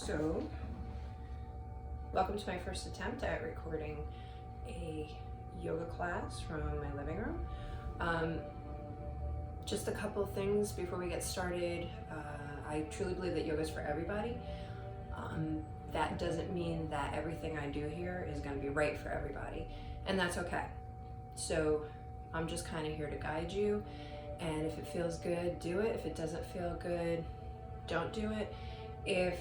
So, welcome to my first attempt at recording a yoga class from my living room. Just a couple of things before we get started. I truly believe that yoga is for everybody. That doesn't mean that everything I do here is going to be right for everybody, and that's okay. So I'm just kind of here to guide you, and if it feels good, do it. If it doesn't feel good, don't do it. If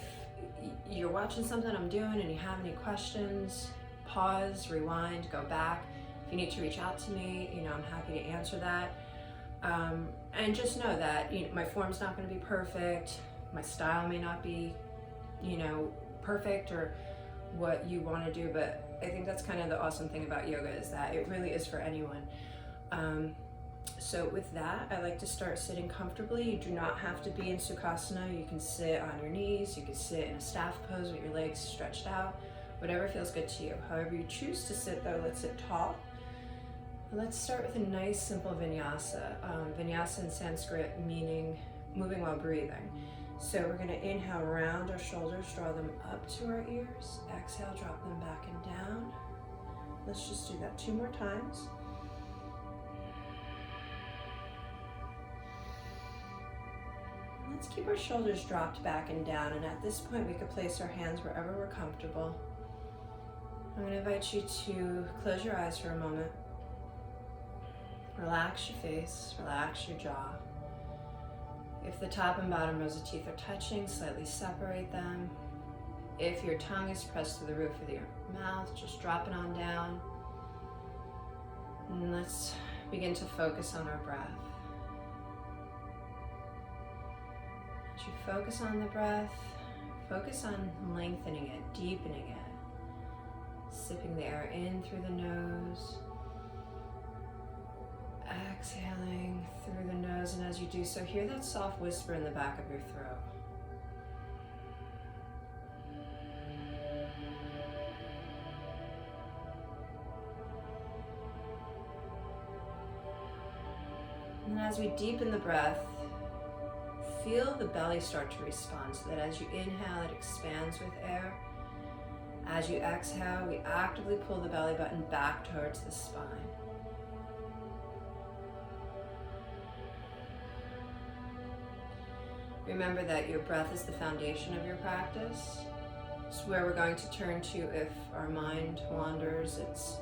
you're watching something I'm doing and you have any questions, pause, rewind, go back. If you need to reach out to me, I'm happy to answer that. And just know that my form's not going to be perfect. My style may not be, perfect or what you want to do, but I think that's kind of the awesome thing about yoga is that it really is for anyone. So with that, I like to start sitting comfortably. You do not have to be in Sukhasana. You can sit on your knees. You can sit in a staff pose with your legs stretched out, whatever feels good to you. However you choose to sit though, let's sit tall. Let's start with a nice simple vinyasa. Vinyasa in Sanskrit meaning moving while breathing. So we're going to inhale, round our shoulders, draw them up to our ears. Exhale, drop them back and down. Let's just do that 2 more times. Let's keep our shoulders dropped back and down, and at this point we could place our hands wherever we're comfortable. I'm going to invite you to close your eyes for a moment. Relax your face, relax your jaw. If the top and bottom rows of teeth are touching, slightly separate them. If your tongue is pressed to the roof of your mouth, just drop it on down. And let's begin to focus on our breath. As you focus on the breath, focus on lengthening it, deepening it. Sipping the air in through the nose. Exhaling through the nose, and as you do so, hear that soft whisper in the back of your throat. And as we deepen the breath, feel the belly start to respond, so that as you inhale, it expands with air. As you exhale, we actively pull the belly button back towards the spine. Remember that your breath is the foundation of your practice. It's where we're going to turn to if our mind wanders. It's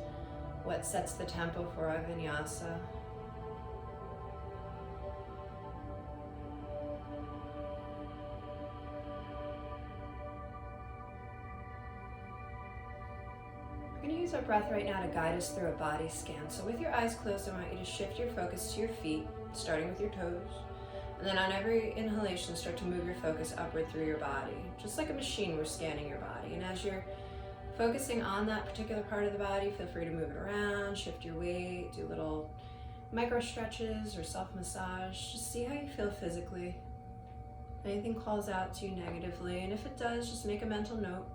what sets the tempo for our vinyasa. We're going to use our breath right now to guide us through a body scan. So with your eyes closed, I want you to shift your focus to your feet, starting with your toes. And then on every inhalation, start to move your focus upward through your body. Just like a machine, we're scanning your body. And as you're focusing on that particular part of the body, feel free to move it around, shift your weight, do little micro stretches or self-massage. Just see how you feel physically. If anything calls out to you negatively, and if it does, just make a mental note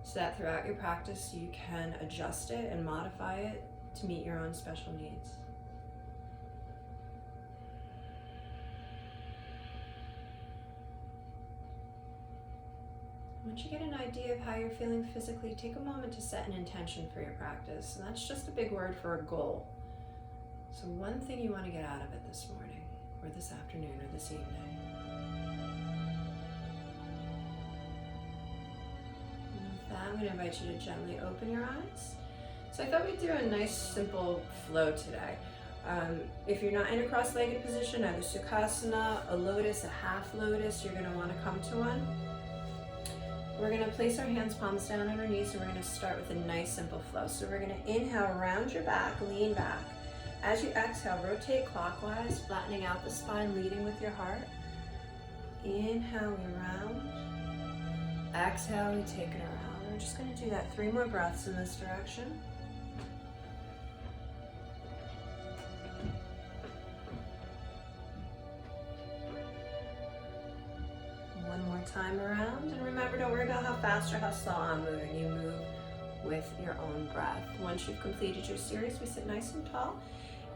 so that throughout your practice you can adjust it and modify it to meet your own special needs. Once you get an idea of how you're feeling physically, take a moment to set an intention for your practice. And that's just a big word for a goal. So one thing you want to get out of it this morning, or this afternoon, or this evening. And with that, I'm going to invite you to gently open your eyes. So I thought we'd do a nice, simple flow today. If you're not in a cross-legged position, either Sukhasana, a lotus, a half lotus, you're going to want to come to one. We're going to place our hands palms down on our knees, and we're going to start with a nice simple flow. So we're going to inhale, round your back, lean back. As you exhale, rotate clockwise, flattening out the spine, leading with your heart. Inhale, we round. Exhale, we take it around. We're just going to do that 3 more breaths in this direction. One more time around, and remember, don't worry about how fast or how slow I'm moving. You move with your own breath. Once you've completed your series, we sit nice and tall,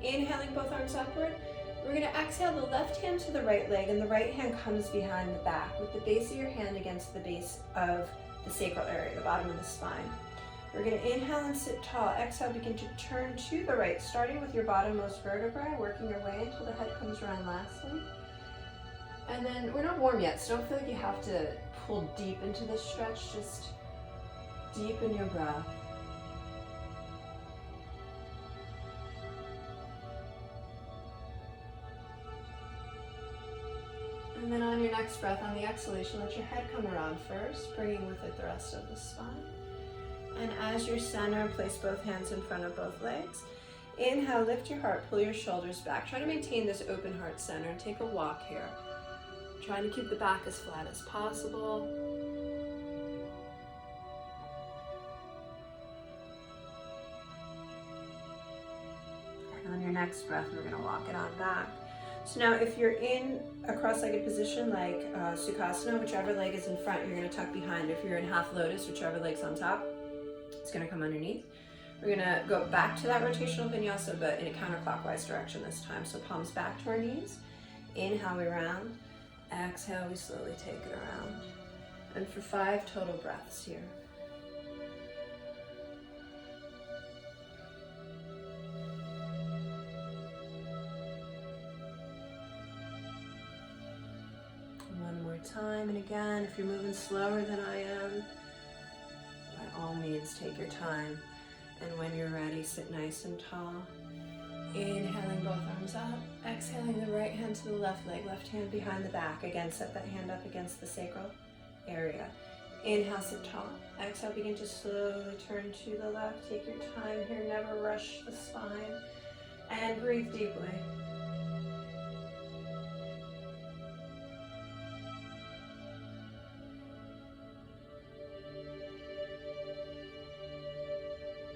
Inhaling both arms upward. We're going to exhale the left hand to the right leg, and the right hand comes behind the back with the base of your hand against the base of the sacral area, the bottom of the spine. We're going to inhale and sit tall. Exhale, begin to turn to the right, starting with your bottommost vertebrae, working your way until the head comes around lastly. And then we're not warm yet, so don't feel like you have to pull deep into this stretch. Just deepen your breath. And then on your next breath, on the exhalation, let your head come around first, bringing with it the rest of the spine. And as your center, place both hands in front of both legs. Inhale, lift your heart, pull your shoulders back. Try to maintain this open heart center and take a walk here. Trying to keep the back as flat as possible. And on your next breath, we're going to walk it on back. So now if you're in a cross-legged position like Sukhasana, whichever leg is in front, you're going to tuck behind. If you're in half lotus, whichever leg's on top, it's going to come underneath. We're going to go back to that rotational vinyasa, but in a counterclockwise direction this time. So palms back to our knees. Inhale, we round. Exhale, we slowly take it around. And for 5 total breaths here. One more time, and again, if you're moving slower than I am, by all means, take your time. And when you're ready, sit nice and tall. Inhaling both arms up, exhaling the right hand to the left leg, left hand behind the back. Again, set that hand up against the sacral area. Inhale, sit tall. Exhale, begin to slowly turn to the left. Take your time here, never rush the spine. And breathe deeply.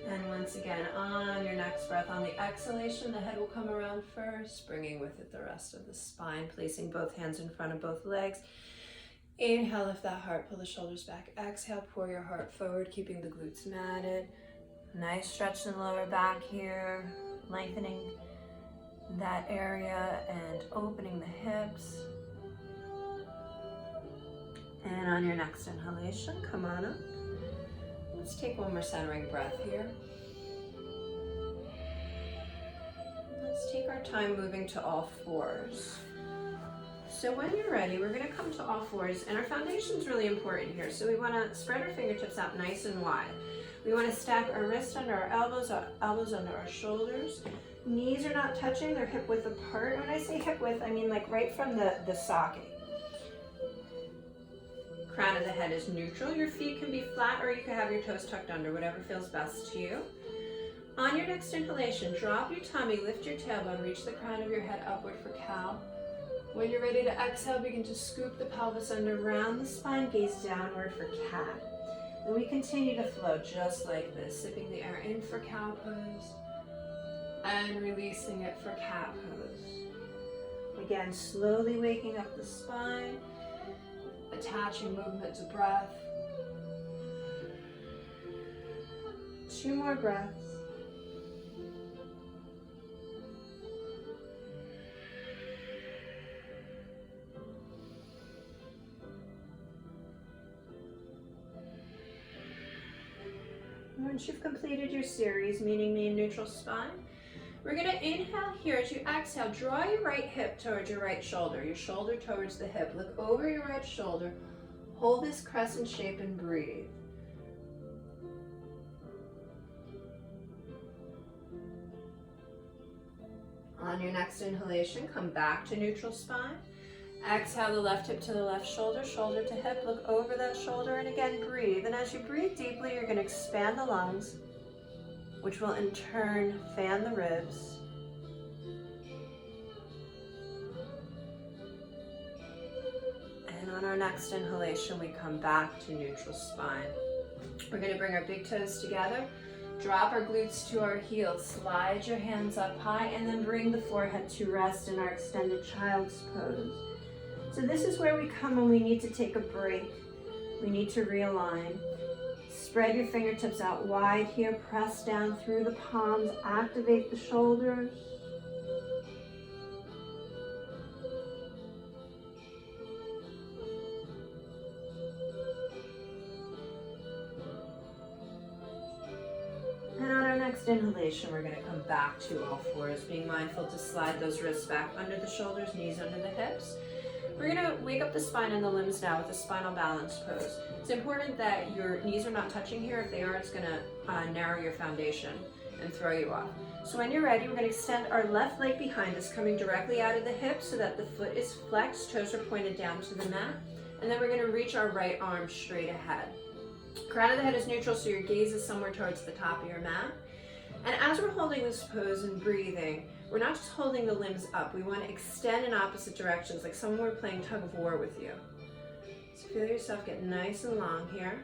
And once again, on your next breath, on the exhalation, the head will come around first, bringing with it the rest of the spine, placing both hands in front of both legs. Inhale, lift that heart, pull the shoulders back. Exhale, pour your heart forward, keeping the glutes matted. Nice stretch in the lower back here, lengthening that area and opening the hips. And on your next inhalation, come on up. Let's take one more centering breath here. Let's take our time moving to all fours. So when you're ready, we're going to come to all fours, and our foundation is really important here. So we want to spread our fingertips out nice and wide. We want to stack our wrists under our elbows under our shoulders. Knees are not touching, they're hip width apart. When I say hip width, I mean like right from the socket. Crown of the head is neutral. Your feet can be flat, or you can have your toes tucked under, whatever feels best to you. On your next inhalation, drop your tummy, lift your tailbone, reach the crown of your head upward for cow. When you're ready to exhale, begin to scoop the pelvis under, round the spine, gaze downward for cat. And we continue to flow just like this, sipping the air in for cow pose and releasing it for cat pose. Again, slowly waking up the spine, attaching movement to breath. 2 more breaths. Once you've completed your series, meaning me in neutral spine, we're going to inhale here. As you exhale, draw your right hip towards your right shoulder, your shoulder towards the hip. Look over your right shoulder. Hold this crescent shape and breathe. On your next inhalation, come back to neutral spine. Exhale the left hip to the left shoulder, shoulder to hip. Look over that shoulder and again breathe. And as you breathe deeply, you're going to expand the lungs, which will in turn fan the ribs. And on our next inhalation, we come back to neutral spine. We're going to bring our big toes together, drop our glutes to our heels, slide your hands up high, and then bring the forehead to rest in our extended child's pose. So this is where we come when we need to take a break. We need to realign. Spread your fingertips out wide here, press down through the palms, activate the shoulders. next inhalation, we're going to come back to all fours, being mindful to slide those wrists back under the shoulders, knees under the hips. We're going to wake up the spine and the limbs now with a spinal balance pose. It's important that your knees are not touching here. If they are, it's going to narrow your foundation and throw you off. So when you're ready, we're going to extend our left leg behind us, coming directly out of the hips so that the foot is flexed, toes are pointed down to the mat. And then we're going to reach our right arm straight ahead. Crown of the head is neutral, so your gaze is somewhere towards the top of your mat. And as we're holding this pose and breathing, we're not just holding the limbs up. We want to extend in opposite directions, like someone were playing tug of war with you. So feel yourself get nice and long here.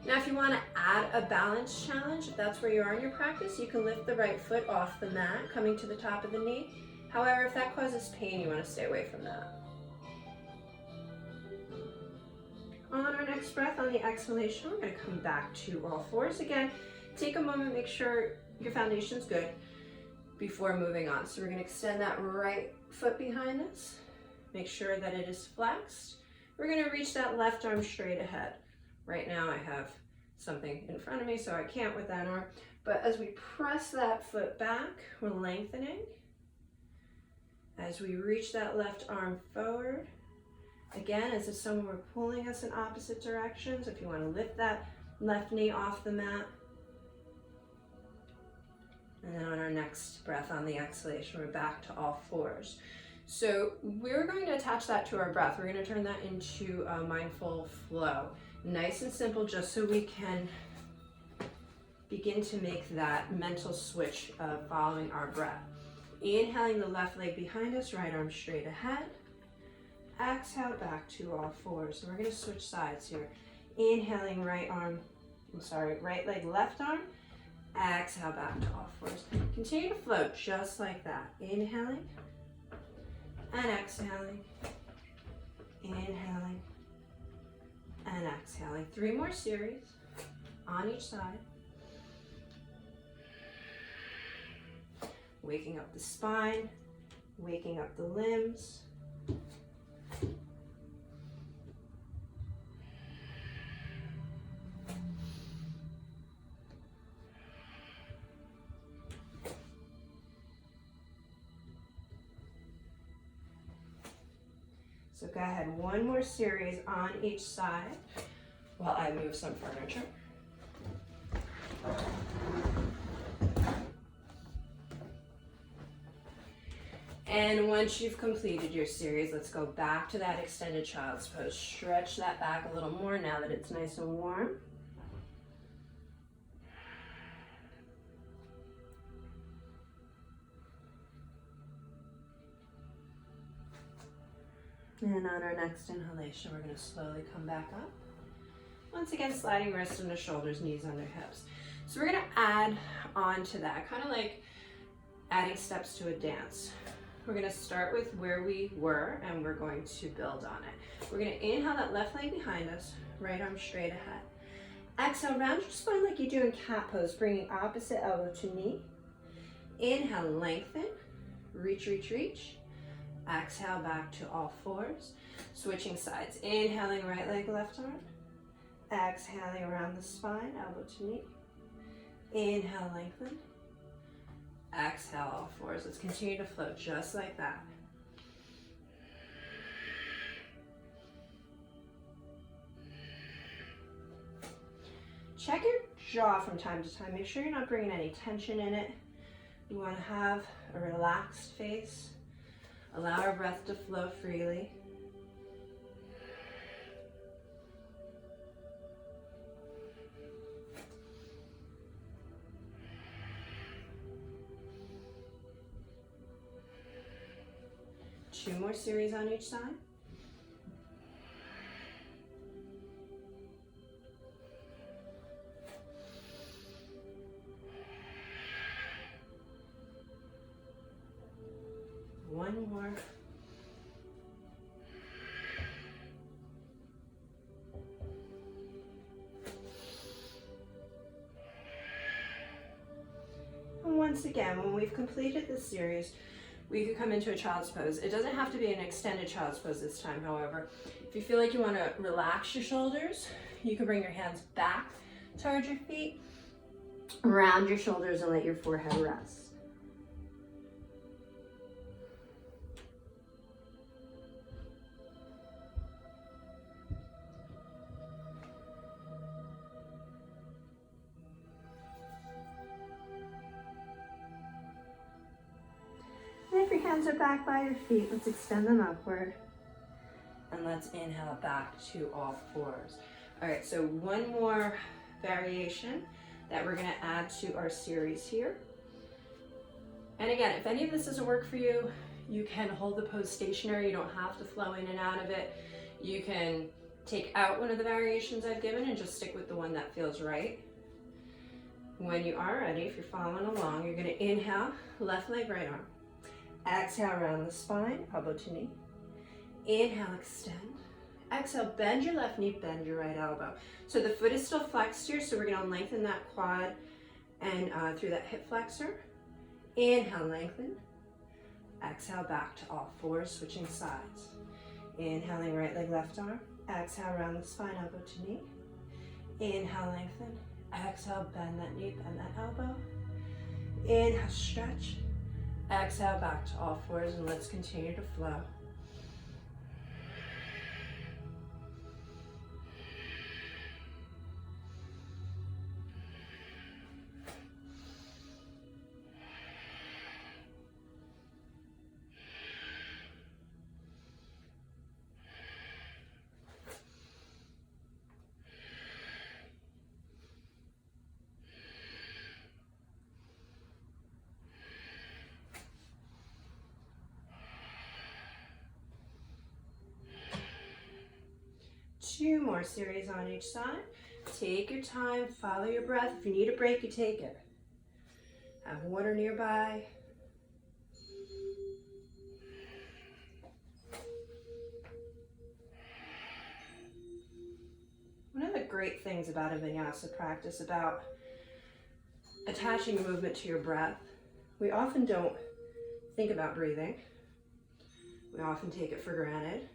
Now, if you want to add a balance challenge, if that's where you are in your practice, you can lift the right foot off the mat, coming to the top of the knee. However, if that causes pain, you want to stay away from that. On our next breath, on the exhalation, we're going to come back to all fours again. Take a moment, make sure your foundation's good before moving on. So we're going to extend that right foot behind us. Make sure that it is flexed. We're going to reach that left arm straight ahead. Right now I have something in front of me, so I can't with that arm. But as we press that foot back, we're lengthening. As we reach that left arm forward, again, as if someone were pulling us in opposite directions. If you want to lift that left knee off the mat. And then on our next breath, on the exhalation, we're back to all fours. So we're going to attach that to our breath. We're going to turn that into a mindful flow. Nice and simple, just so we can begin to make that mental switch of following our breath. Inhaling the left leg behind us, right arm straight ahead. Exhale back to all fours. So we're going to switch sides here. Inhaling right leg, left arm. Exhale back to all fours. Continue to float just like that. Inhaling and exhaling. Inhaling and exhaling. 3 more series on each side. Waking up the spine, waking up the limbs. So go ahead, 1 more series on each side while I move some furniture. And once you've completed your series, let's go back to that extended child's pose. Stretch that back a little more now that it's nice and warm. And on our next inhalation, we're going to slowly come back up. Once again, sliding wrists under shoulders, knees under hips. So we're going to add on to that, kind of like adding steps to a dance. We're going to start with where we were, and we're going to build on it. We're going to inhale that left leg behind us, right arm straight ahead. Exhale, round your spine like you do in cat pose, bringing opposite elbow to knee. Inhale, lengthen, reach, reach, reach. Exhale, back to all fours. Switching sides. Inhaling right leg, left arm. Exhaling around the spine, elbow to knee. Inhale, lengthen. Exhale, all fours. Let's continue to float just like that. Check your jaw from time to time. Make sure you're not bringing any tension in it. You want to have a relaxed face. Allow our breath to flow freely. Two more series on each side. One more. And once again, when we've completed this series, we could come into a child's pose. It doesn't have to be an extended child's pose this time, however. If you feel like you want to relax your shoulders, you can bring your hands back towards your feet. Round your shoulders and let your forehead rest. And if your hands are back by your feet, let's extend them upward. And let's inhale back to all fours. All right, so one more variation that we're gonna add to our series here. And again, if any of this doesn't work for you, you can hold the pose stationary. You don't have to flow in and out of it. You can take out one of the variations I've given and just stick with the one that feels right. When you are ready, if you're following along, you're gonna inhale, left leg, right arm. Exhale, around the spine, elbow to knee. Inhale, extend. Exhale, bend your left knee, bend your right elbow. So the foot is still flexed here, so we're gonna lengthen that quad and through that hip flexor. Inhale, lengthen. Exhale, back to all fours, switching sides. Inhaling, right leg, left arm. Exhale, around the spine, elbow to knee. Inhale, lengthen. Exhale, bend that knee, bend that elbow. Inhale, stretch. Exhale, back to all fours, and let's continue to flow. Two more series on each side. Take your time, follow your breath. If you need a break, you take it. Have water nearby. One of the great things about a vinyasa practice, about attaching movement to your breath, we often don't think about breathing. We often take it for granted.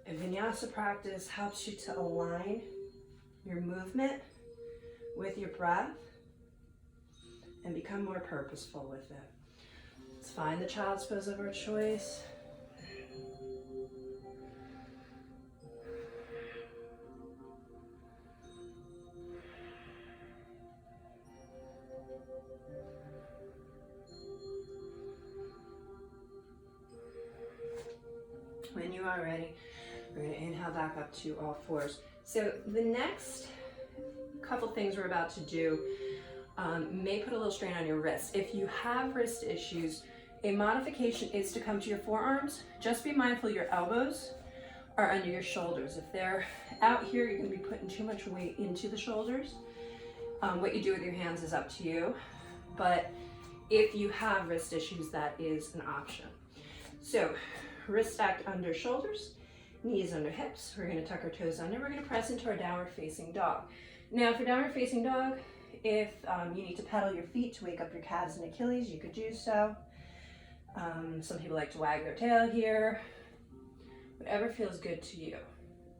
A vinyasa practice helps you to align your movement with your breath and become more purposeful with it. Let's find the child's pose of our choice. When you are ready, we're going to inhale back up to all fours. So the next couple things we're about to do may put a little strain on your wrist. If you have wrist issues, a modification is to come to your forearms. Just be mindful your elbows are under your shoulders. If they're out here, you're going to be putting too much weight into the shoulders. What you do with your hands is up to you. But if you have wrist issues, that is an option. So wrist stacked under shoulders, knees under hips. We're going to tuck our toes under. We're going to press into our downward facing dog. Now for downward facing dog, if you need to pedal your feet to wake up your calves and Achilles, you could do so. Some people like to wag their tail here. Whatever feels good to you.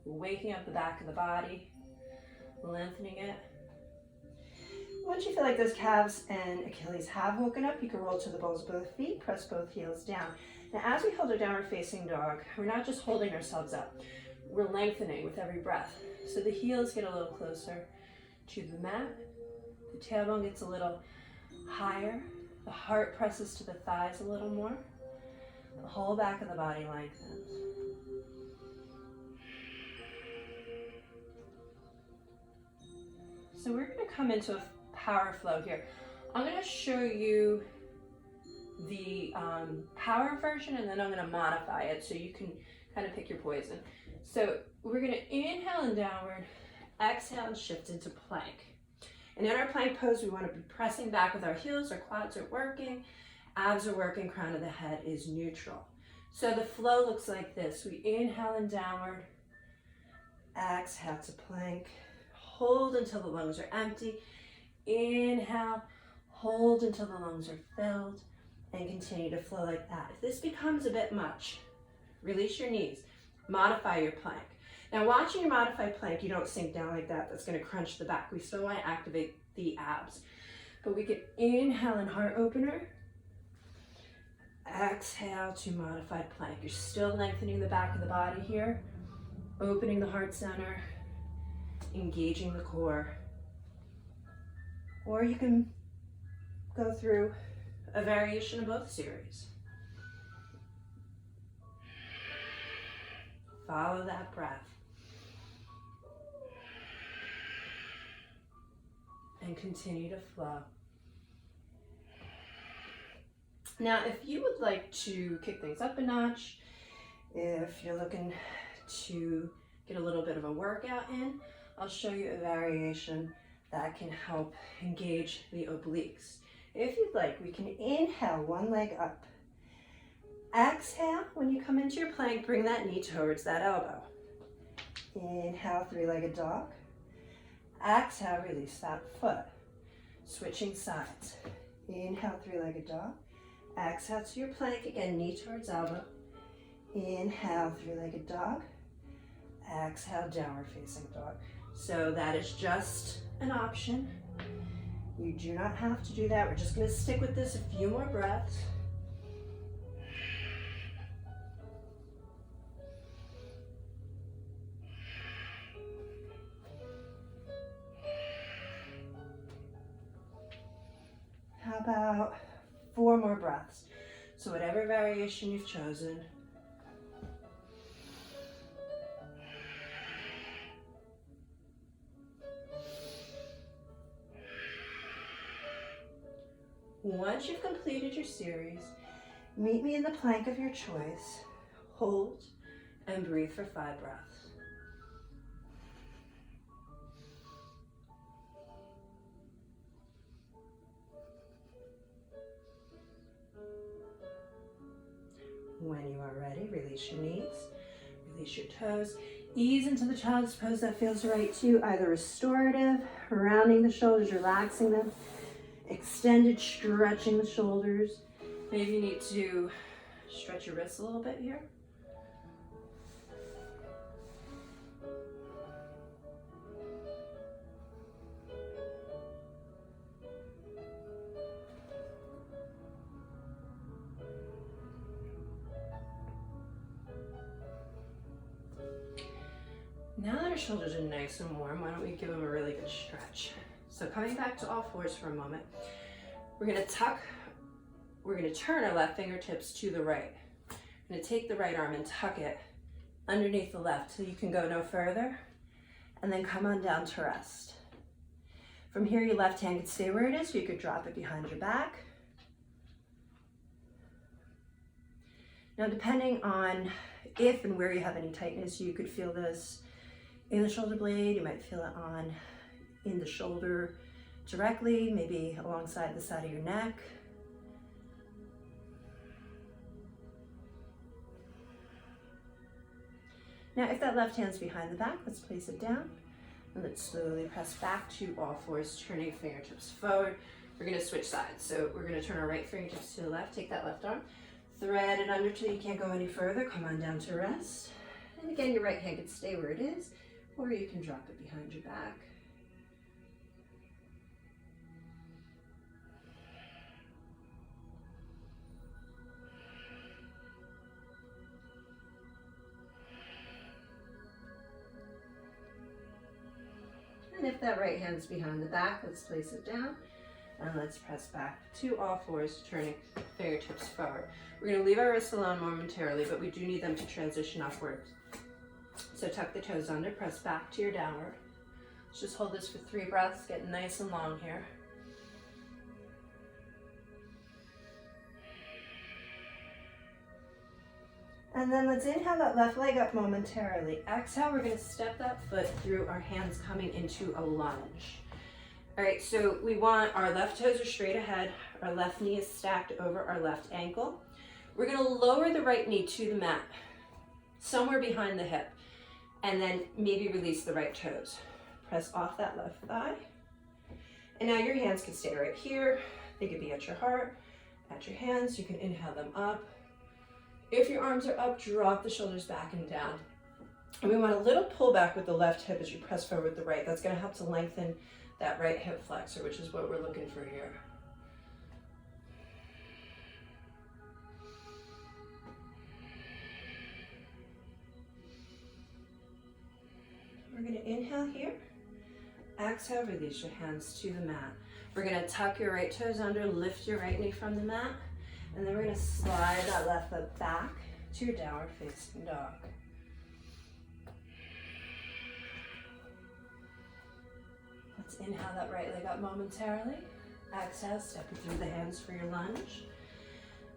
Waking up the back of the body, lengthening it. Once you feel like those calves and Achilles have woken up, you can roll to the balls of both feet, press both heels down. Now, as we hold our downward facing dog, we're not just holding ourselves up, we're lengthening with every breath. So the heels get a little closer to the mat, the tailbone gets a little higher, the heart presses to the thighs a little more, the whole back of the body lengthens. So we're going to come into a power flow here. I'm going to show you the power version, and then I'm going to modify it so you can kind of pick your poison. So we're going to inhale and downward, exhale and shift into plank. And in our plank pose, we want to be pressing back with our heels, our quads are working, abs are working, crown of the head is neutral. So the flow looks like this. We inhale and downward, exhale to plank, hold until the lungs are empty, inhale, hold until the lungs are filled, and continue to flow like that. If this becomes a bit much, release your knees, modify your plank. Now watching your modified plank, you don't sink down like that. That's gonna crunch the back. We still wanna activate the abs. But we can inhale in heart opener. Exhale to modified plank. You're still lengthening the back of the body here, opening the heart center, engaging the core. Or you can go through a variation of both series. Follow that breath. And continue to flow. Now, if you would like to kick things up a notch, if you're looking to get a little bit of a workout in, I'll show you a variation that can help engage the obliques. If you'd like, we can inhale one leg up. Exhale, when you come into your plank, bring that knee towards that elbow. Inhale, three-legged dog. Exhale, release that foot. Switching sides. Inhale, three-legged dog. Exhale to your plank again, knee towards elbow. Inhale, three-legged dog. Exhale, downward facing dog. So that is just an option. You do not have to do that. We're just going to stick with this a few more breaths. How about 4 more breaths? So whatever variation you've chosen. Once you've completed your series, meet me in the plank of your choice. Hold and breathe for 5 breaths. When you are ready, release your knees, release your toes. Ease into the child's pose that feels right to you, either restorative, rounding the shoulders, relaxing them, extended, stretching the shoulders. Maybe you need to stretch your wrists a little bit here. Now that our shoulders are nice and warm, why don't we give them a really good stretch? So coming back to all fours for a moment, we're gonna turn our left fingertips to the right. I'm gonna take the right arm and tuck it underneath the left so you can go no further, and then come on down to rest. From here, your left hand can stay where it is, or you could drop it behind your back. Now, depending on if and where you have any tightness, you could feel this in the shoulder blade, you might feel it in the shoulder directly, maybe alongside the side of your neck. Now, if that left hand's behind the back, let's place it down and let's slowly press back to all fours, turning fingertips forward. We're gonna switch sides. So we're gonna turn our right fingertips to the left, take that left arm, thread it under till you can't go any further, come on down to rest. And again, your right hand can stay where it is, or you can drop it behind your back. And if that right hand's behind the back, let's place it down and let's press back to all fours, turning fingertips forward. We're going to leave our wrists alone momentarily, but we do need them to transition upwards. So tuck the toes under, press back to your downward. Let's just hold this for 3 breaths, get nice and long here. And then let's inhale that left leg up momentarily. Exhale, we're gonna step that foot through our hands coming into a lunge. All right, so we want our left toes are straight ahead, our left knee is stacked over our left ankle. We're gonna lower the right knee to the mat, somewhere behind the hip, and then maybe release the right toes. Press off that left thigh. And now your hands can stay right here. They could be at your heart, at your hands. You can inhale them up. If your arms are up, drop the shoulders back and down. And we want a little pullback with the left hip as you press forward with the right. That's going to help to lengthen that right hip flexor, which is what we're looking for here. We're going to inhale here. Exhale, release your hands to the mat. We're going to tuck your right toes under, lift your right knee from the mat, and then we're going to slide that left foot back to your downward facing dog. Let's inhale that right leg up momentarily. Exhale, step it through the hands for your lunge.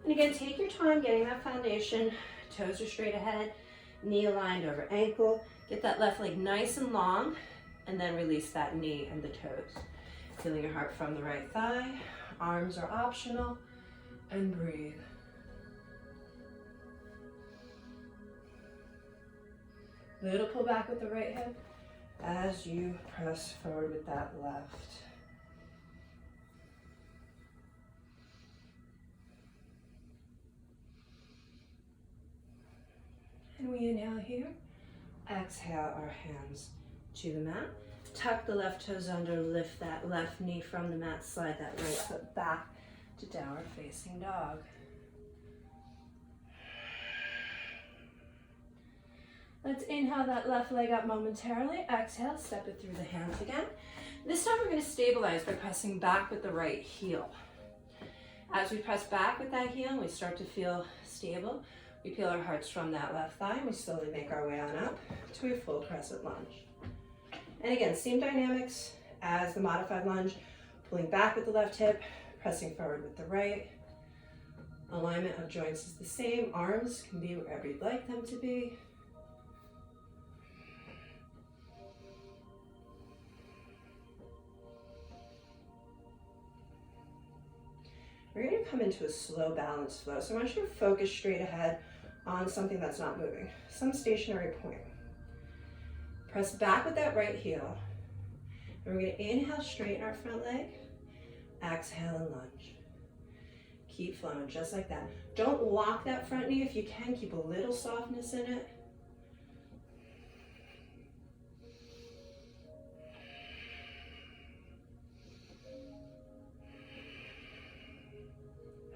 And again, take your time getting that foundation. Toes are straight ahead, knee aligned over ankle. Get that left leg nice and long, and then release that knee and the toes. Feeling your heart from the right thigh. Arms are optional, and breathe. Little pull back with the right hip as you press forward with that left. And we inhale here. Exhale our hands to the mat. Tuck the left toes under, lift that left knee from the mat, slide that right foot back to downward facing dog. Let's inhale that left leg up momentarily. Exhale, step it through the hands again. This time we're going to stabilize by pressing back with the right heel. As we press back with that heel, we start to feel stable. We peel our hearts from that left thigh, and we slowly make our way on up to a full crescent lunge. And again, same dynamics as the modified lunge, pulling back with the left hip, pressing forward with the right. Alignment of joints is the same. Arms can be wherever you'd like them to be. We're going to come into a slow balanced flow. So I want you to focus straight ahead on something that's not moving, some stationary point. Press back with that right heel. And we're going to inhale, straighten our front leg. Exhale and lunge. Keep flowing just like that. Don't lock that front knee. If you can, keep a little softness in it.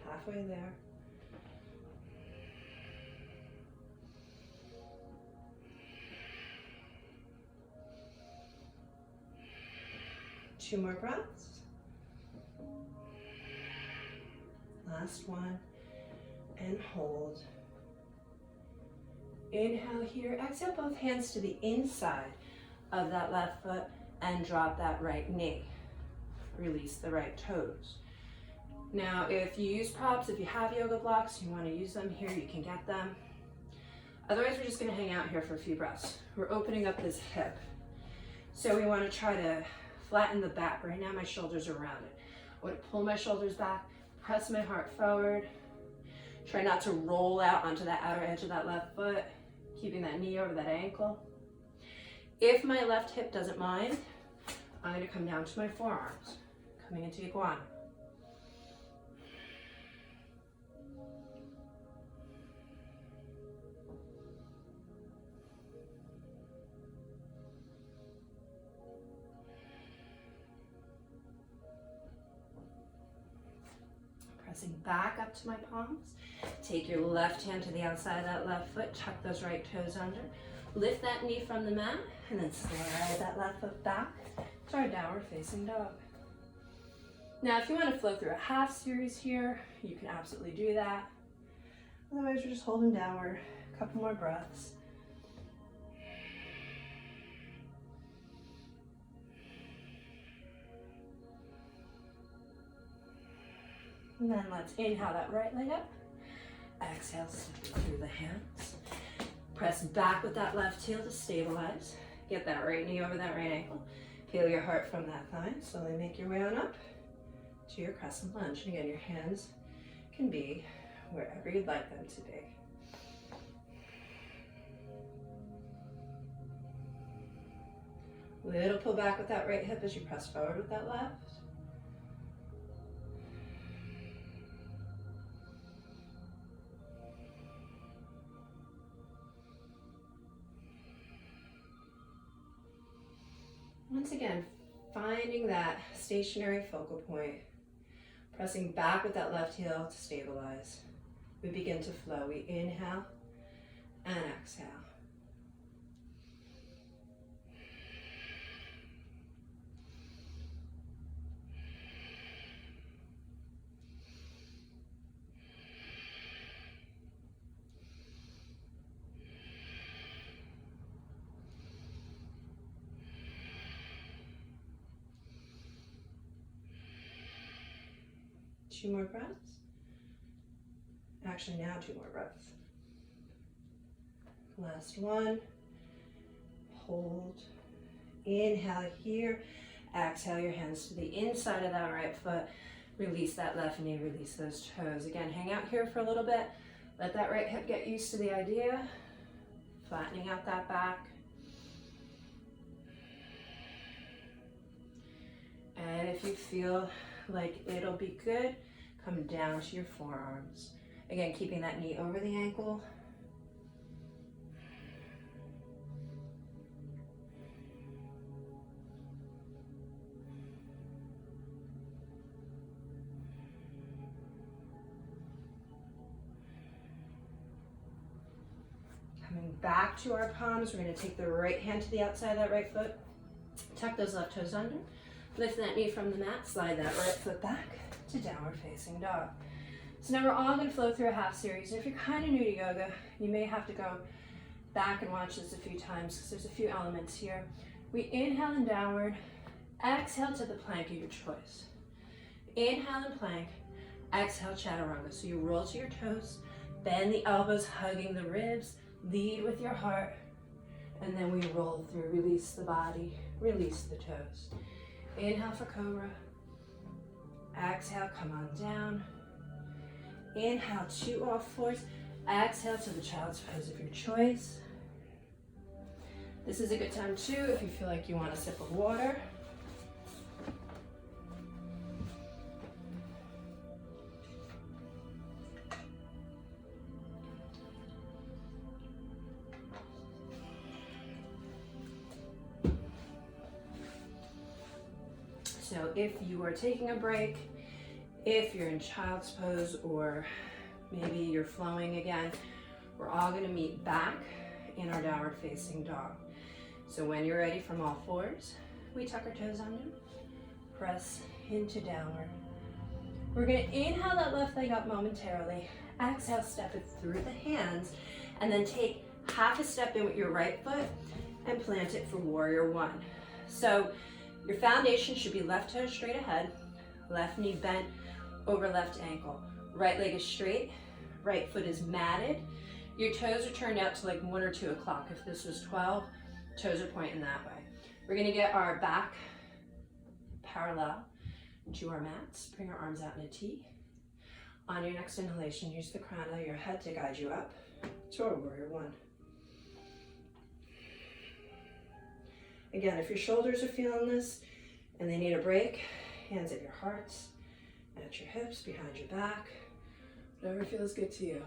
Halfway there. Two more breaths. Last one. And hold. Inhale here. Exhale, both hands to the inside of that left foot and drop that right knee. Release the right toes. Now, if you use props, if you have yoga blocks, you want to use them here, you can get them. Otherwise, we're just going to hang out here for a few breaths. We're opening up this hip. So we want to try to flatten the back. Right now, my shoulders are rounded. I want to pull my shoulders back, press my heart forward. Try not to roll out onto that outer edge of that left foot, keeping that knee over that ankle. If my left hip doesn't mind, I'm going to come down to my forearms, coming into iguana. Pressing back up to my palms. Take your left hand to the outside of that left foot, tuck those right toes under. Lift that knee from the mat, and then slide that left foot back to our downward facing dog. Now, if you want to flow through a half series here, you can absolutely do that. Otherwise, you're just holding downward. A couple more breaths. And then let's inhale that right leg up. Exhale, step it through the hands. Press back with that left heel to stabilize. Get that right knee over that right ankle. Feel your heart from that thigh. Slowly make your way on up to your crescent lunge. And again, your hands can be wherever you'd like them to be. Little pull back with that right hip as you press forward with that left. once again, finding that stationary focal point, pressing back with that left heel to stabilize. We begin to flow. We inhale and exhale. Two more breaths. Actually, now 2 more breaths. Last one. Hold. Inhale here. Exhale your hands to the inside of that right foot. Release that left knee, release those toes. Again, hang out here for a little bit. Let that right hip get used to the idea. Flattening out that back. And if you feel like it'll be good, come down to your forearms. Again, keeping that knee over the ankle. Coming back to our palms, we're going to take the right hand to the outside of that right foot. Tuck those left toes under. Lift that knee from the mat, slide that right foot back to downward facing dog. So now we're all going to flow through a half series. And if you're kind of new to yoga, you may have to go back and watch this a few times because there's a few elements here. We inhale in downward, exhale to the plank of your choice. Inhale in plank, exhale chaturanga. So you roll to your toes, bend the elbows, hugging the ribs, lead with your heart, and then we roll through. Release the body, release the toes. Inhale for cobra. Exhale, come on down. Inhale to all fours. Exhale to the child's pose of your choice. This is a good time too if you feel like you want a sip of water. So if you are taking a break, if you're in child's pose, or maybe you're flowing again, we're all going to meet back in our downward facing dog. So when you're ready from all fours, we tuck our toes under, press into downward. We're going to inhale that left leg up momentarily, exhale, step it through the hands, and then take half a step in with your right foot and plant it for warrior one. So your foundation should be left toe straight ahead, left knee bent over left ankle. Right leg is straight, right foot is matted. Your toes are turned out to like 1 or 2 o'clock. If this was 12, toes are pointing that way. We're gonna get our back parallel to our mats. Bring our arms out in a T. On your next inhalation, use the crown of your head to guide you up to our warrior one. Again, if your shoulders are feeling this and they need a break, hands at your hearts, at your hips, behind your back, whatever feels good to you.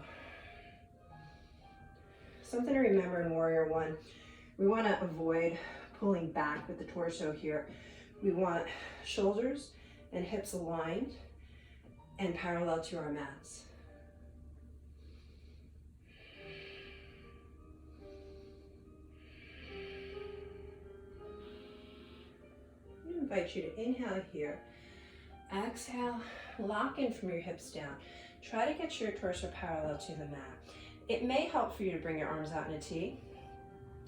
Something to remember in warrior one, we want to avoid pulling back with the torso here. We want shoulders and hips aligned and parallel to our mats. I invite you to inhale here. Exhale, lock in from your hips down. Try to get your torso parallel to the mat. It may help for you to bring your arms out in a T.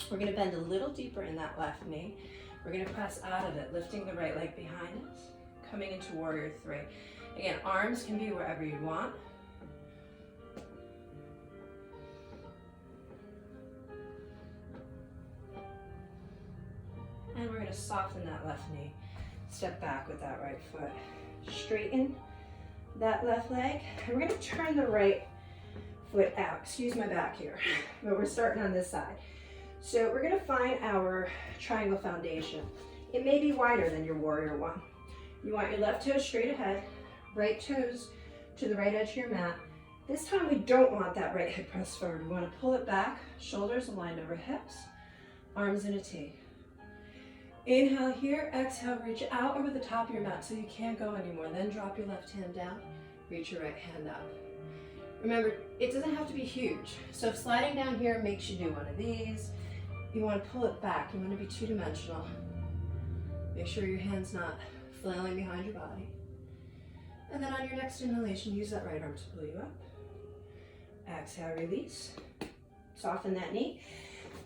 We're going to bend a little deeper in that left knee. We're going to press out of it, lifting the right leg behind us, coming into warrior three. Again, arms can be wherever you want. And we're going to soften that left knee. Step back with that right foot. Straighten that left leg. And we're going to turn the right foot out. Excuse my back here, but we're starting on this side. So we're going to find our triangle foundation. It may be wider than your warrior one. You want your left toes straight ahead, right toes to the right edge of your mat. This time we don't want that right hip pressed forward. We want to pull it back, shoulders aligned over hips, arms in a T. Inhale here, exhale, reach out over the top of your mat so you can't go anymore. Then drop your left hand down, reach your right hand up. Remember, it doesn't have to be huge. So if sliding down here makes you do one of these, you want to pull it back. You want to be two-dimensional. Make sure your hand's not flailing behind your body. And then on your next inhalation, use that right arm to pull you up. Exhale, release. Soften that knee.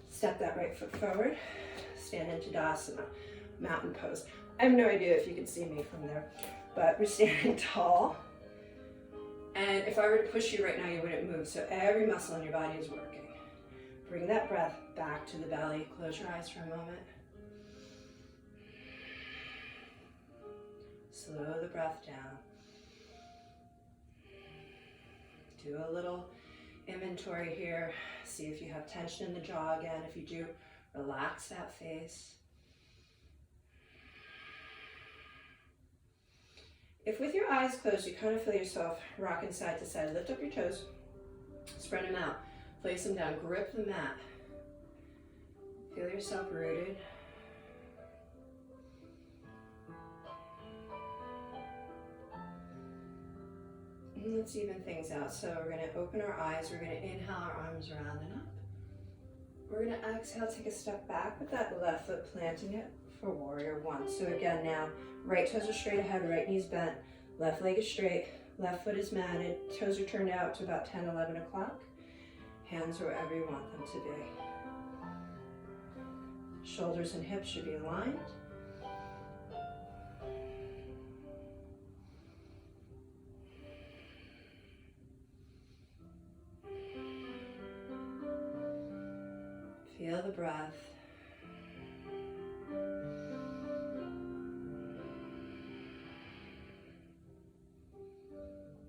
Step that right foot forward. Stand into Tadasana, mountain pose. I have no idea if you can see me from there, but we're standing tall. And if I were to push you right now, you wouldn't move. So every muscle in your body is working. Bring that breath back to the belly. Close your eyes for a moment. Slow the breath down. Do a little inventory here. See if you have tension in the jaw again. If you do, relax that face. If with your eyes closed, you kind of feel yourself rocking side to side, lift up your toes, spread them out, place them down, grip the mat. Feel yourself rooted. And let's even things out. So we're going to open our eyes. We're going to inhale, our arms around and up. We're going to exhale, take a step back with that left foot, planting it for warrior one. So again now, right toes are straight ahead, right knee's bent, left leg is straight, left foot is matted, toes are turned out to about 10, 11 o'clock. Hands wherever you want them to be. Shoulders and hips should be aligned. Feel the breath.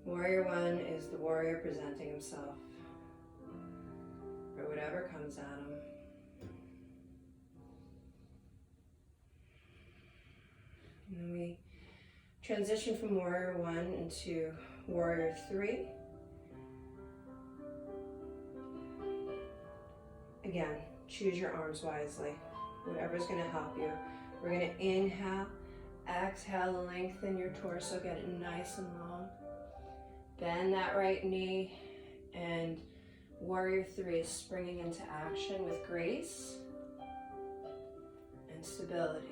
Warrior one is the warrior presenting himself or whatever comes at him. And then we transition from warrior one into warrior three. Again, choose your arms wisely, whatever's going to help you. We're going to inhale, exhale, lengthen your torso, get it nice and long. Bend that right knee, and warrior three is springing into action with grace and stability.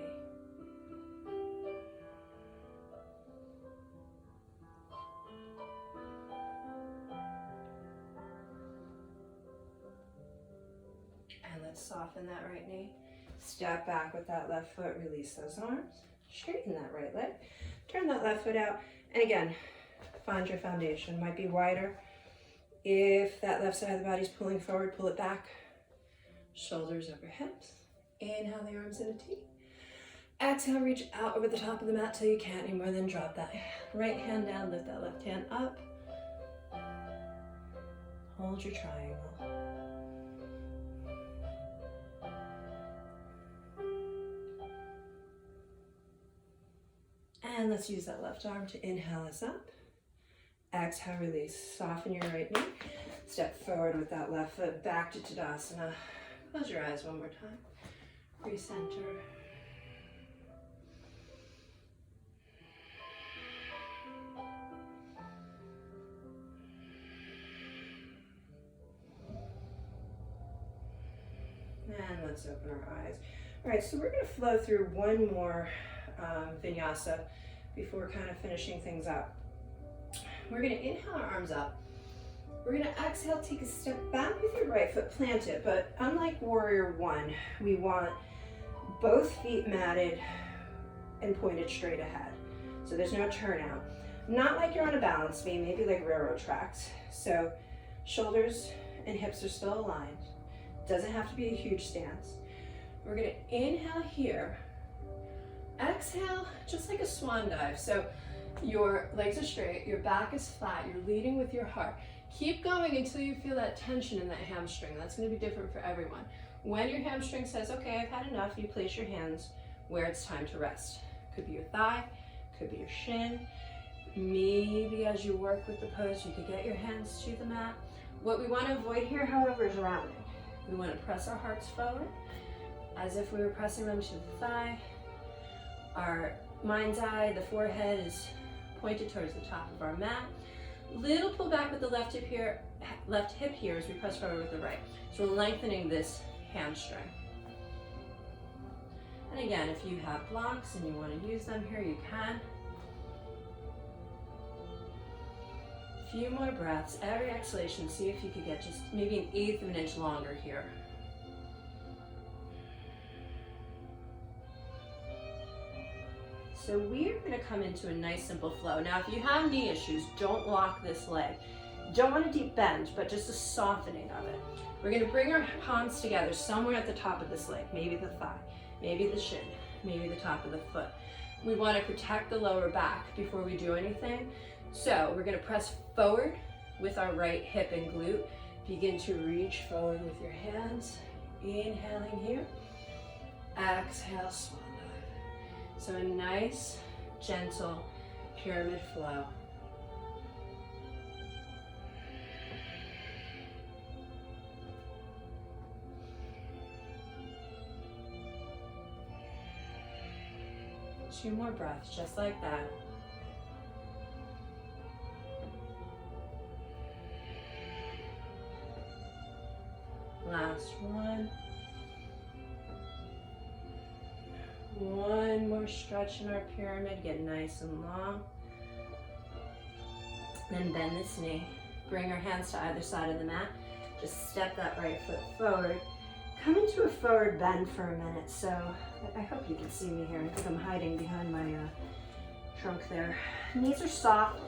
And let's soften that right knee. Step back with that left foot, release those arms. Straighten that right leg. Turn that left foot out. And again, find your foundation. Might be wider. If that left side of the body's pulling forward, pull it back. Shoulders over hips. Inhale the arms in a T. Exhale, reach out over the top of the mat till you can't anymore. Then drop that right hand down, lift that left hand up. Hold your triangle. And let's use that left arm to inhale us up. Exhale, release. Soften your right knee. Step forward with that left foot back to Tadasana. Close your eyes one more time. Recenter. And let's open our eyes. All right, so we're going to flow through one more vinyasa before kind of finishing things up. We're going to inhale our arms up. We're going to exhale, take a step back with your right foot, plant it. But unlike warrior one, we want both feet matted and pointed straight ahead. So there's no turnout. Not like you're on a balance beam, maybe like railroad tracks. So shoulders and hips are still aligned. Doesn't have to be a huge stance. We're going to inhale here. Exhale, just like a swan dive. So your legs are straight, your back is flat, you're leading with your heart. Keep going until you feel that tension in that hamstring. That's going to be different for everyone. When your hamstring says, okay, I've had enough, you place your hands where it's time to rest. Could be your thigh, could be your shin. Maybe as you work with the pose, you could get your hands to the mat. What we want to avoid here, however, is rounding. We want to press our hearts forward. as if we were pressing them to the thigh. Our mind's eye, the forehead is pointed towards the top of our mat. Little pull back with the left hip here as we press forward with the right. So we're lengthening this hamstring. And again, if you have blocks and you want to use them here, you can. A few more breaths. Every exhalation, see if you could get just maybe an eighth of an inch longer here. So we're going to come into a nice simple flow. Now, if you have knee issues, don't lock this leg. Don't want a deep bend, but just a softening of it. We're going to bring our palms together somewhere at the top of this leg, maybe the thigh, maybe the shin, maybe the top of the foot. We want to protect the lower back before we do anything. So we're going to press forward with our right hip and glute. Begin to reach forward with your hands. Inhaling here. Exhale, swan dive. So a nice, gentle pyramid flow. Two more breaths, just like that. Last one. One more stretch in our pyramid, get nice and long. Then bend this knee. Bring our hands to either side of the mat. Just step that right foot forward. Come into a forward bend for a minute. So I hope you can see me here. I think I'm hiding behind my trunk there. Knees are soft.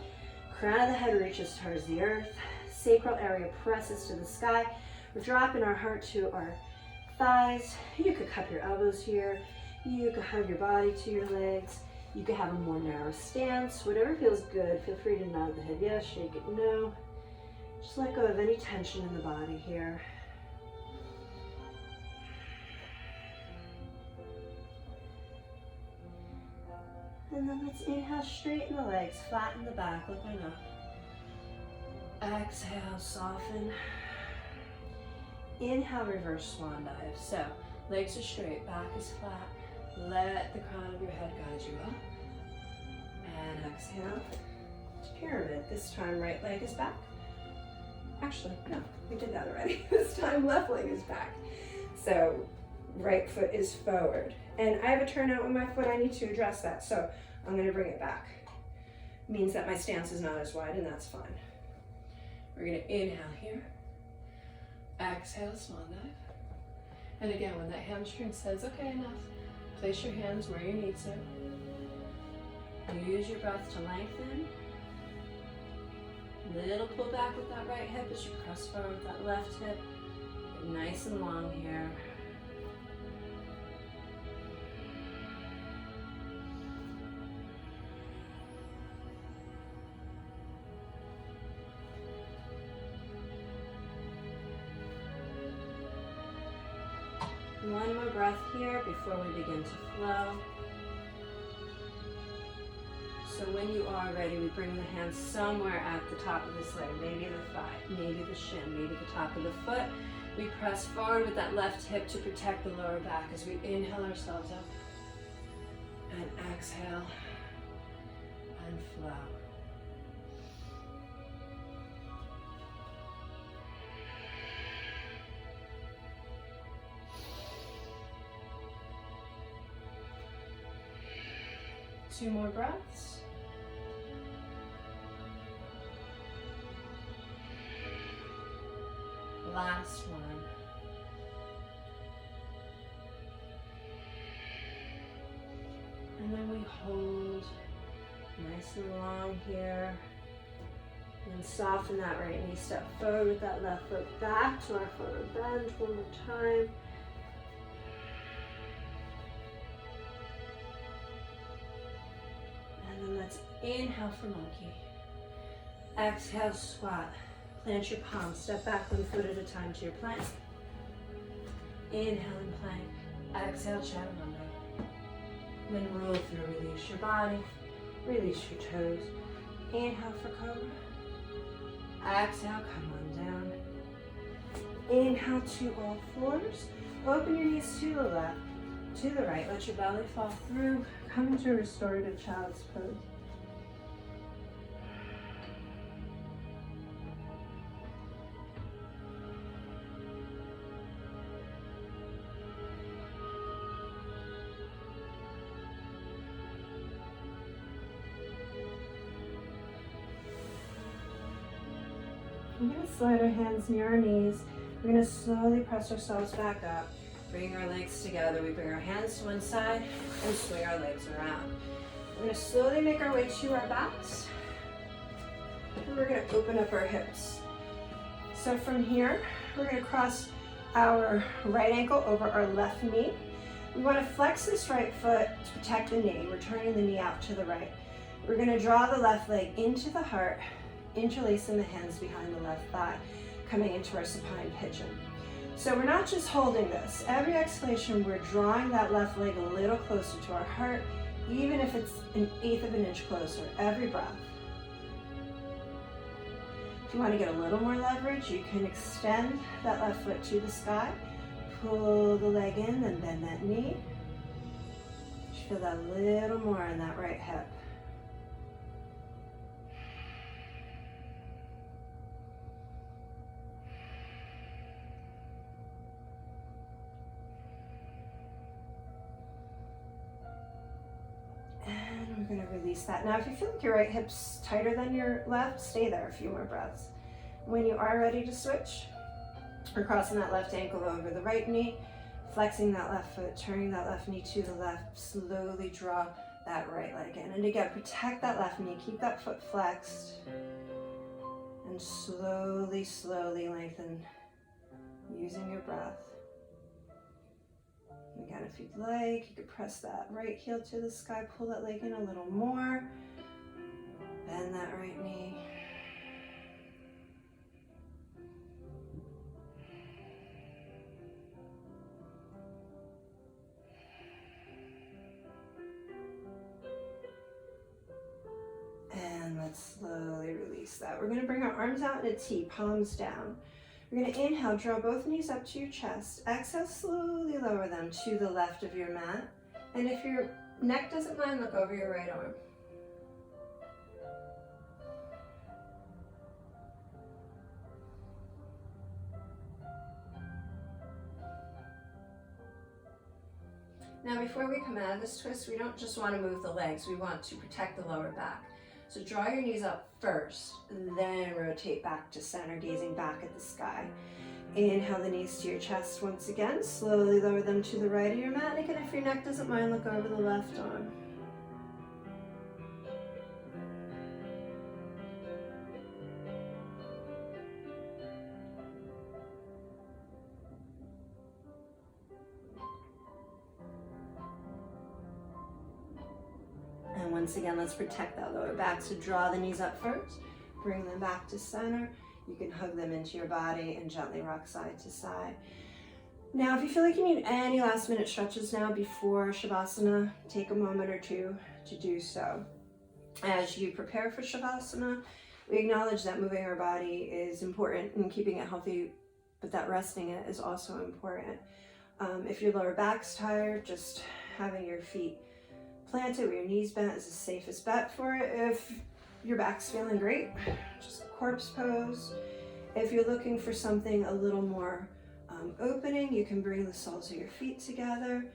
Crown of the head reaches towards the earth. Sacral area presses to the sky. We're dropping our heart to our thighs. You could cup your elbows here. You could hug your body to your legs. You could have a more narrow stance. Whatever feels good. Feel free to nod the head yes, shake it no. Just let go of any tension in the body here. And then let's inhale, straighten the legs, flatten the back, looking up. Exhale, soften. Inhale, reverse swan dive. So, legs are straight, back is flat. Let the crown of your head guide you up. And exhale to pyramid. This time, right leg is back. Actually, no, we did that already. This time, left leg is back. So, right foot is forward. And I have a turnout with my foot. I need to address that. So, I'm going to bring it back. Means that my stance is not as wide, and that's fine. We're going to inhale here. Exhale, swan dive. And again, when that hamstring says, okay, enough, place your hands where you need to. Use your breath to lengthen. Little pull back with that right hip as you press forward with that left hip. Get nice and long here. One more breath here before we begin to flow. So when you are ready, we bring the hands somewhere at the top of this leg, maybe the thigh, maybe the shin, maybe the top of the foot. We press forward with that left hip to protect the lower back as we inhale ourselves up and exhale and flow. Two more breaths. Last one. And then we hold nice and long here. And soften that right knee. Step forward with that left foot back to our forward bend one more time. And then let's inhale for monkey. Exhale, squat. Plant your palms. Step back 1 foot at a time to your plank. Inhale and plank. Exhale, chaturanga. Then roll through. Release your body. Release your toes. Inhale for cobra. Exhale, come on down. Inhale to all fours. Open your knees to the left, to the right. Let your belly fall through. Come into restorative child's pose. We're going to slide our hands near our knees. We're going to slowly press ourselves back up. Bring our legs together. We bring our hands to one side and swing our legs around. We're going to slowly make our way to our backs. And we're going to open up our hips. So from here, we're going to cross our right ankle over our left knee. We want to flex this right foot to protect the knee. We're turning the knee out to the right. We're going to draw the left leg into the heart, interlacing the hands behind the left thigh, coming into our supine pigeon. So we're not just holding this. Every exhalation, we're drawing that left leg a little closer to our heart, even if it's 1/8 of an inch closer, every breath. If you want to get a little more leverage, you can extend that left foot to the sky, pull the leg in, then bend that knee. Just feel that a little more in that right hip. And we're going to release that. Now, if you feel like your right hip's tighter than your left, stay there a few more breaths. When you are ready to switch, we're crossing that left ankle over the right knee, flexing that left foot, turning that left knee to the left, slowly draw that right leg in. And again, protect that left knee, keep that foot flexed, and slowly, slowly lengthen using your breath. Again, if you'd like, you could press that right heel to the sky, pull that leg in a little more, bend that right knee. And let's slowly release that. We're going to bring our arms out in a T, palms down. We're going to inhale, draw both knees up to your chest. Exhale, slowly lower them to the left of your mat. And if your neck doesn't mind, look over your right arm. Now, before we come out of this twist, we don't just want to move the legs, we want to protect the lower back. So draw your knees up first, then rotate back to center, gazing back at the sky. Inhale the knees to your chest once again, slowly lower them to the right of your mat. And again, if your neck doesn't mind, look over the left arm. And once again, let's protect that lower back. So draw the knees up first, bring them back to center. You can hug them into your body and gently rock side to side. Now, if you feel like you need any last minute stretches now before Shavasana, take a moment or two to do so. As you prepare for Shavasana, we acknowledge that moving our body is important and keeping it healthy, but that resting it is also important. If your lower back's tired, just having your feet planted with your knees bent is the safest bet for it. If your back's feeling great, just corpse pose. If you're looking for something a little more opening, you can bring the soles of your feet together,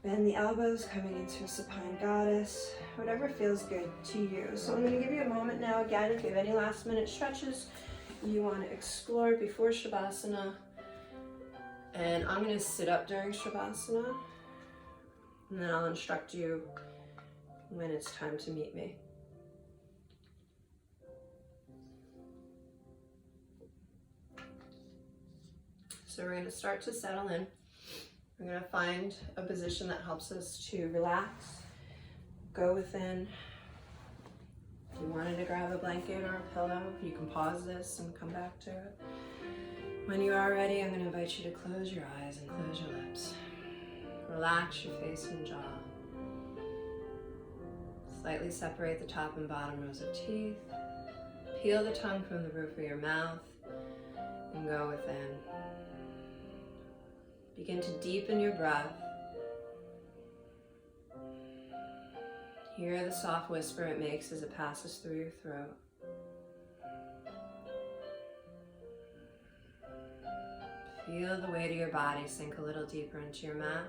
bend the elbows, coming into a supine goddess, whatever feels good to you. So I'm going to give you a moment now, again, if you have any last minute stretches you want to explore before Shavasana. And I'm going to sit up during Shavasana, and then I'll instruct you when it's time to meet me. So we're going to start to settle in. We're going to find a position that helps us to relax, go within. If you wanted to grab a blanket or a pillow, you can pause this and come back to it. When you are ready, I'm going to invite you to close your eyes and close your lips. Relax your face and jaw. Slightly separate the top and bottom rows of teeth. Peel the tongue from the roof of your mouth and go within. Begin to deepen your breath. Hear the soft whisper it makes as it passes through your throat. Feel the weight of your body sink a little deeper into your mat.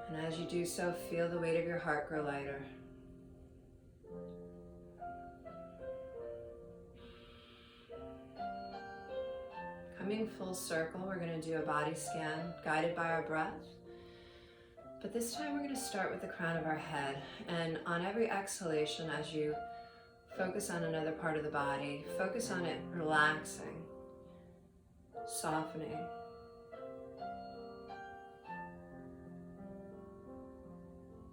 And as you do so, feel the weight of your heart grow lighter. Coming full circle, we're going to do a body scan guided by our breath. But this time we're going to start with the crown of our head. And on every exhalation, as you focus on another part of the body, focus on it relaxing, softening.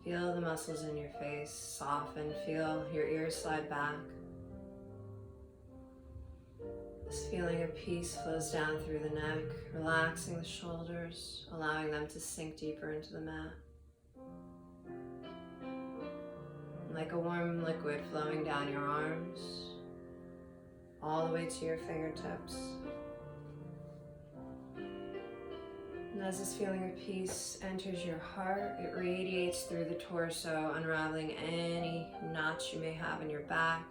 Feel the muscles in your face soften. Feel your ears slide back. This feeling of peace flows down through the neck, relaxing the shoulders, allowing them to sink deeper into the mat. Like a warm liquid flowing down your arms, all the way to your fingertips. And as this feeling of peace enters your heart, it radiates through the torso, unraveling any knots you may have in your back.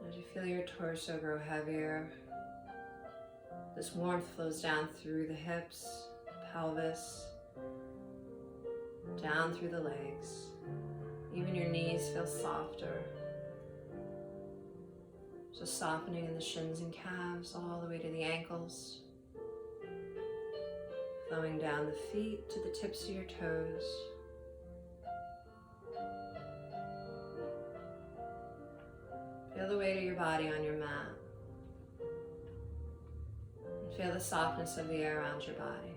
As you feel your torso grow heavier, this warmth flows down through the hips, pelvis, down through the legs. Even your knees feel softer. Just softening in the shins and calves all the way to the ankles. Flowing down the feet to the tips of your toes. Feel the weight of your body on your mat. And feel the softness of the air around your body.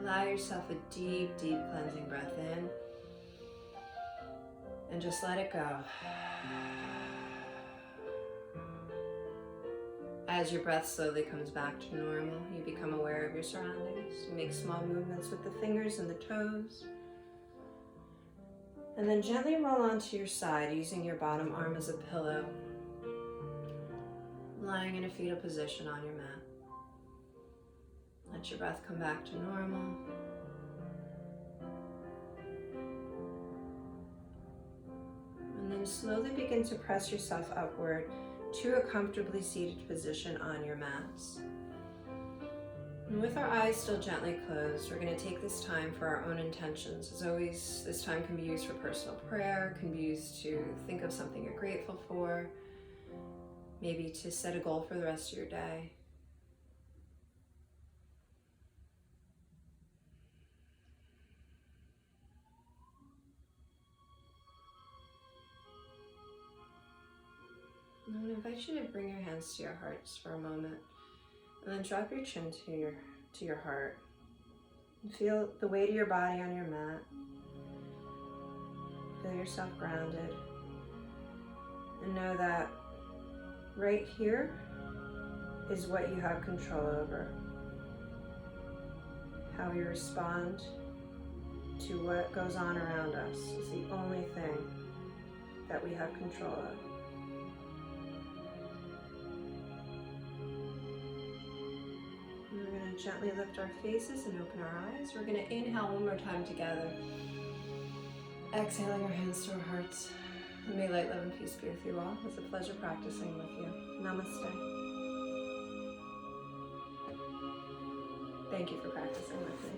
Allow yourself a deep, deep cleansing breath in. And just let it go. As your breath slowly comes back to normal, you become aware of your surroundings. You make small movements with the fingers and the toes. And then gently roll onto your side using your bottom arm as a pillow, lying in a fetal position on your mat. Let your breath come back to normal. And then slowly begin to press yourself upward to a comfortably seated position on your mats. And with our eyes still gently closed, we're going to take this time for our own intentions. As always, this time can be used for personal prayer, can be used to think of something you're grateful for, maybe to set a goal for the rest of your day. And I invite you to bring your hands to your hearts for a moment, and then drop your chin to your heart. And feel the weight of your body on your mat. Feel yourself grounded. And know that right here is what you have control over. How we respond to what goes on around us is the only thing that we have control of. We're going to gently lift our faces and open our eyes. We're going to inhale one more time together. Exhaling our hands to our hearts. And may light, love, and peace be with you all. It's a pleasure practicing with you. Namaste. Thank you for practicing with me.